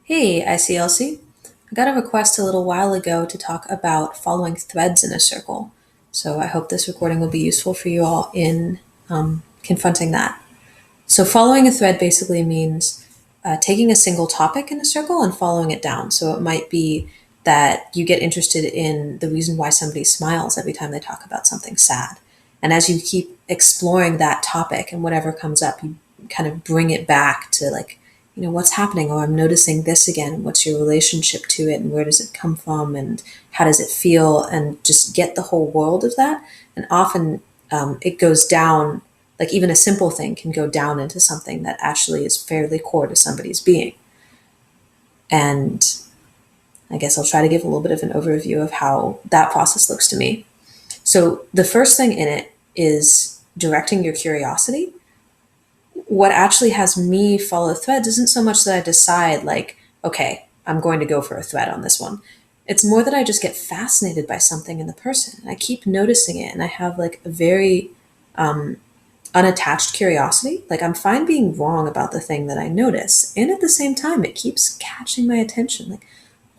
Hey, ICLC. I got a request a little while ago to talk about following threads in a circle. So I hope this recording will be useful for you all in confronting that. So following a thread basically means taking a single topic in a circle and following it down. So it might be that you get interested in the reason why somebody smiles every time they talk about something sad. And as you keep exploring that topic and whatever comes up, you kind of bring it back to what's happening? Or I'm noticing this again. What's your relationship to it? And where does it come from? And how does it feel? And just get the whole world of that. And often it goes down, like even a simple thing can go down into something that actually is fairly core to somebody's being. And I guess I'll try to give a little bit of an overview of how that process looks to me. So the first thing in it is directing your curiosity. What actually has me follow threads isn't so much that I decide, like, okay, I'm going to go for a thread on this one. It's more that I just get fascinated by something in the person. I keep noticing it, and I have like a very unattached curiosity. Like, I'm fine being wrong about the thing that I notice. And at the same time, it keeps catching my attention. Like,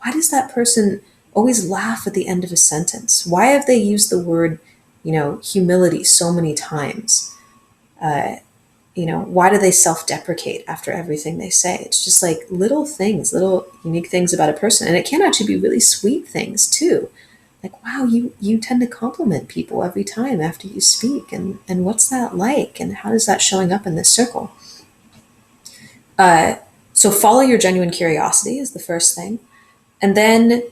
why does that person always laugh at the end of a sentence? Why have they used the word, humility so many times? Why do they self-deprecate after everything they say? It's just like little things, little unique things about a person. And it can actually be really sweet things too. Like, wow, you tend to compliment people every time after you speak. And what's that like? And how is that showing up in this circle? So follow your genuine curiosity is the first thing. And then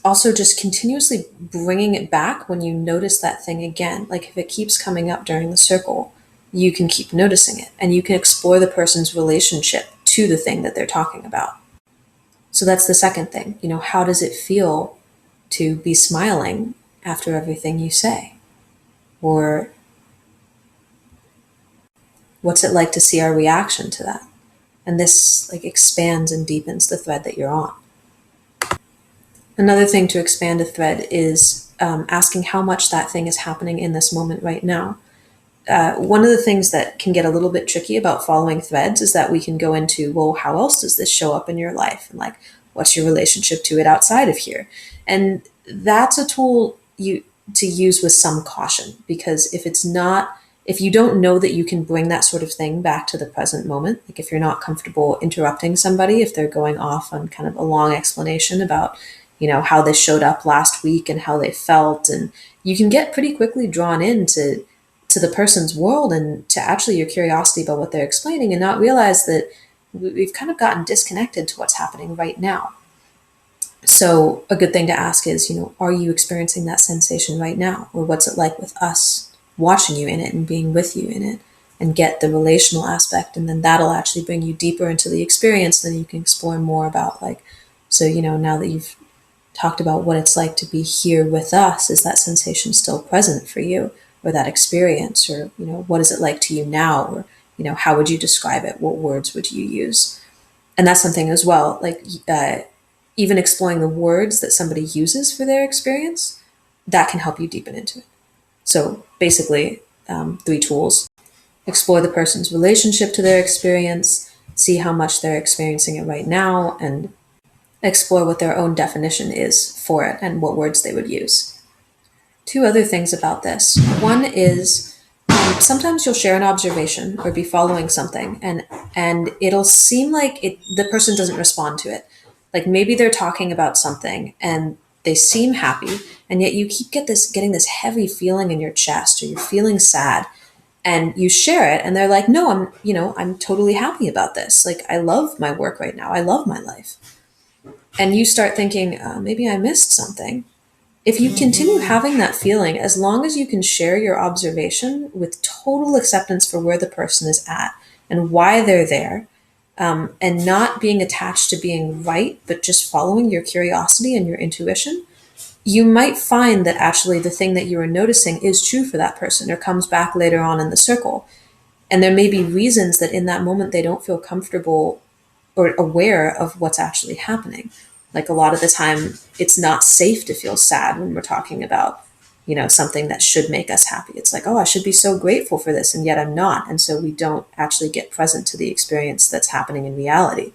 also just continuously bringing it back when you notice that thing again. Like if it keeps coming up during the circle, you can keep noticing it and you can explore the person's relationship to the thing that they're talking about. So that's the second thing. How does it feel to be smiling after everything you say? Or what's it like to see our reaction to that? And this like expands and deepens the thread that you're on. Another thing to expand a thread is asking how much that thing is happening in this moment right now. One of the things that can get a little bit tricky about following threads is that we can go into, well, how else does this show up in your life? And like, what's your relationship to it outside of here? And that's a tool to use with some caution, because if you don't know that you can bring that sort of thing back to the present moment, like if you're not comfortable interrupting somebody, if they're going off on kind of a long explanation about, how they showed up last week and how they felt, and you can get pretty quickly drawn into the person's world and to actually your curiosity about what they're explaining and not realize that we've kind of gotten disconnected to what's happening right now. So a good thing to ask is, are you experiencing that sensation right now? Or what's it like with us watching you in it and being with you in it, and get the relational aspect. And then that'll actually bring you deeper into the experience. Then you can explore more about now that you've talked about what it's like to be here with us, is that sensation still present for you? Or that experience, or what is it like to you now? Or how would you describe it? What words would you use? And that's something as well, like even exploring the words that somebody uses for their experience, that can help you deepen into it. So basically, 3 tools: explore the person's relationship to their experience, see how much they're experiencing it right now, and explore what their own definition is for it and what words they would use. 2 other things about this. One is sometimes you'll share an observation or be following something, and it'll seem like the person doesn't respond to it. Like maybe they're talking about something and they seem happy, and yet you keep getting this heavy feeling in your chest, or you're feeling sad, and you share it, and they're like, "No, I'm totally happy about this. Like I love my work right now. I love my life." And you start thinking, maybe I missed something. If you continue having that feeling, as long as you can share your observation with total acceptance for where the person is at and why they're there, and not being attached to being right, but just following your curiosity and your intuition, you might find that actually the thing that you are noticing is true for that person or comes back later on in the circle. And there may be reasons that in that moment they don't feel comfortable or aware of what's actually happening. Like a lot of the time, it's not safe to feel sad when we're talking about something that should make us happy. It's like, oh, I should be so grateful for this, and yet I'm not. And so we don't actually get present to the experience that's happening in reality.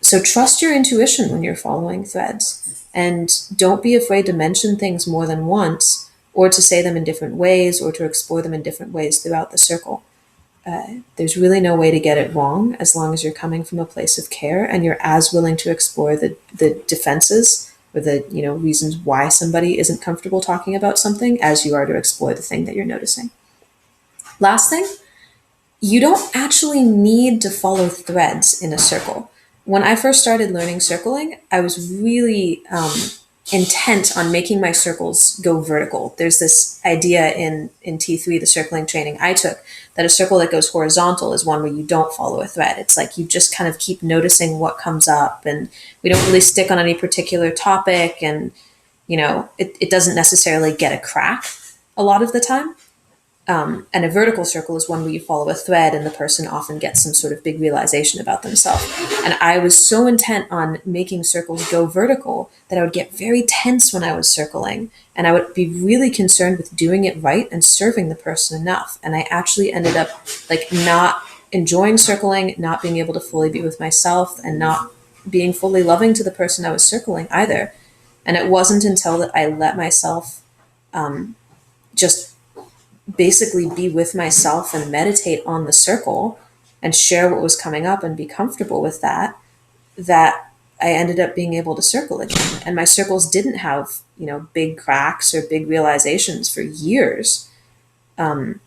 So trust your intuition when you're following threads, and don't be afraid to mention things more than once, or to say them in different ways, or to explore them in different ways throughout the circle. There's really no way to get it wrong as long as you're coming from a place of care and you're as willing to explore the defenses or the reasons why somebody isn't comfortable talking about something as you are to explore the thing that you're noticing. Last thing, you don't actually need to follow threads in a circle. When I first started learning circling, I was really intent on making my circles go vertical. There's this idea in T3, the circling training I took, that a circle that goes horizontal is one where you don't follow a thread. It's like you just kind of keep noticing what comes up, and we don't really stick on any particular topic, and it doesn't necessarily get a crack a lot of the time. And a vertical circle is one where you follow a thread and the person often gets some sort of big realization about themselves. And I was so intent on making circles go vertical that I would get very tense when I was circling. And I would be really concerned with doing it right and serving the person enough. And I actually ended up not enjoying circling, not being able to fully be with myself, and not being fully loving to the person I was circling either. And it wasn't until that I let myself just basically be with myself and meditate on the circle and share what was coming up and be comfortable with that I ended up being able to circle again. And my circles didn't have, big cracks or big realizations for years. In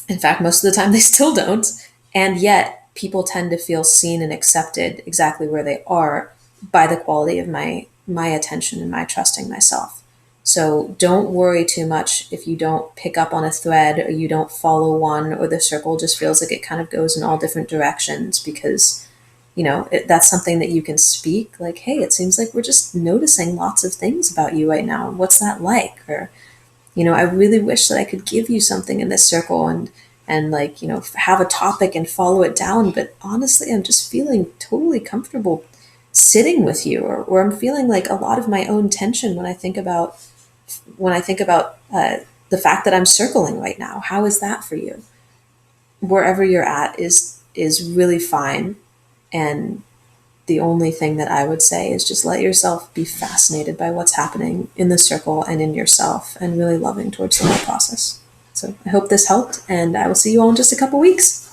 fact, most of the time they still don't. And yet people tend to feel seen and accepted exactly where they are by the quality of my attention and my trusting myself. So don't worry too much if you don't pick up on a thread or you don't follow one, or the circle just feels like it kind of goes in all different directions, because, that's something that you can speak like, hey, it seems like we're just noticing lots of things about you right now. What's that like? Or, I really wish that I could give you something in this circle and have a topic and follow it down. But honestly, I'm just feeling totally comfortable sitting with you, or I'm feeling like a lot of my own tension when I think about the fact that I'm circling right now. How is that for you? Wherever you're at is really fine. And the only thing that I would say is just let yourself be fascinated by what's happening in the circle and in yourself, and really loving towards the whole process. So I hope this helped, and I will see you all in just a couple weeks.